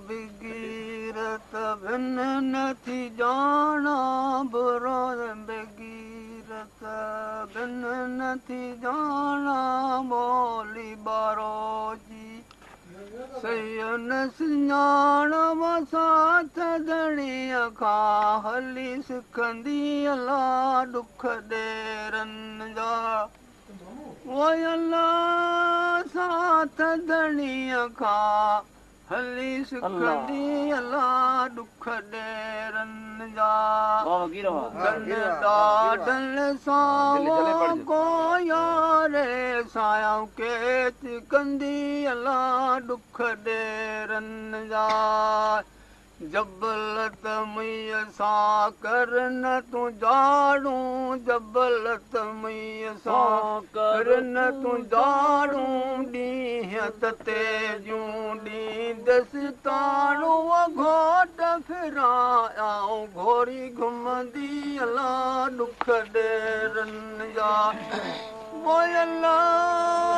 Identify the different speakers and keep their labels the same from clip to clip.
Speaker 1: बिगीरत बिन नथी जाना बुरो बिगीरत बिन नथी जाना मोली बारो जी सयन सुञाण साथ धणीअ खां हली सिखंदी अला दुख ॾेरनि जा अला साथ धणीअ खां हली सिखंदी अला दुख ॾेरनि जा ॾाढनि सां को यारे सायां केच कंदी अला दुख ॾेरनि जा जबलत मुईअ सां कर न तूं जाड़ूं जबलत मुईअ सां कर न तूं जाड़ूं ॾींहं त तेजूं ॾींदसि ताणूं घोट फिरां घोरी घुमंदी अला दुख ॾेरनि जा अला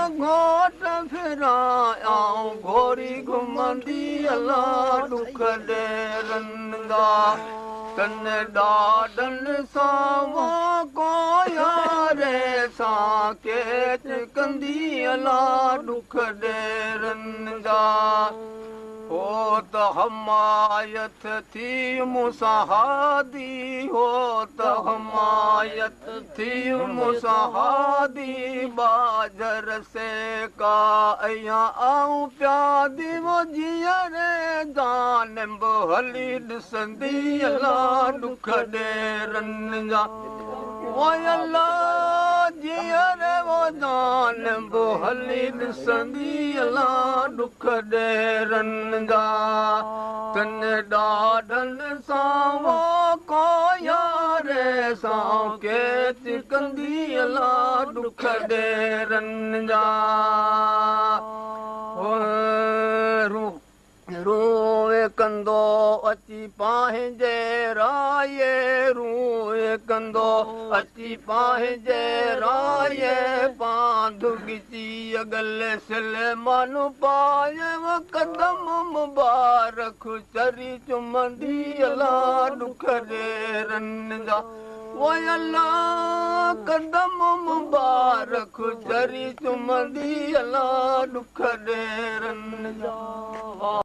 Speaker 1: घोट फिरां घोरी घुमंदी अला दुख ॾेरनि जा तन ॾाढनि सां को यारे सां केच कंदी अला दुख ॾेरनि जा हो त हमायत थी मूंसां हादी हो त हमायत थी मूंसां हादी बाजर से का अयां आऊं प्यादी वो जीअरे जान हली ॾिसंदी अला दुख ॾेरनि जा अला जीअरे वो जान हली ॾिसंदी अला दुख ॾेरनि जा तन ॾाढनि सां को यारे सां केच कंदी अला दुख ॾेरनि जा रूए कंदो अची पंहिंजे राये रूए कंदो अची पंहिंजे राये पांधु गिची गले सिले मानू पाए कदम मुबारक चरी चुमंदी अला दुख ॾेरनि जा अला कदम मुबारक चरी चुमंदी अला दुख ॾेरनि जा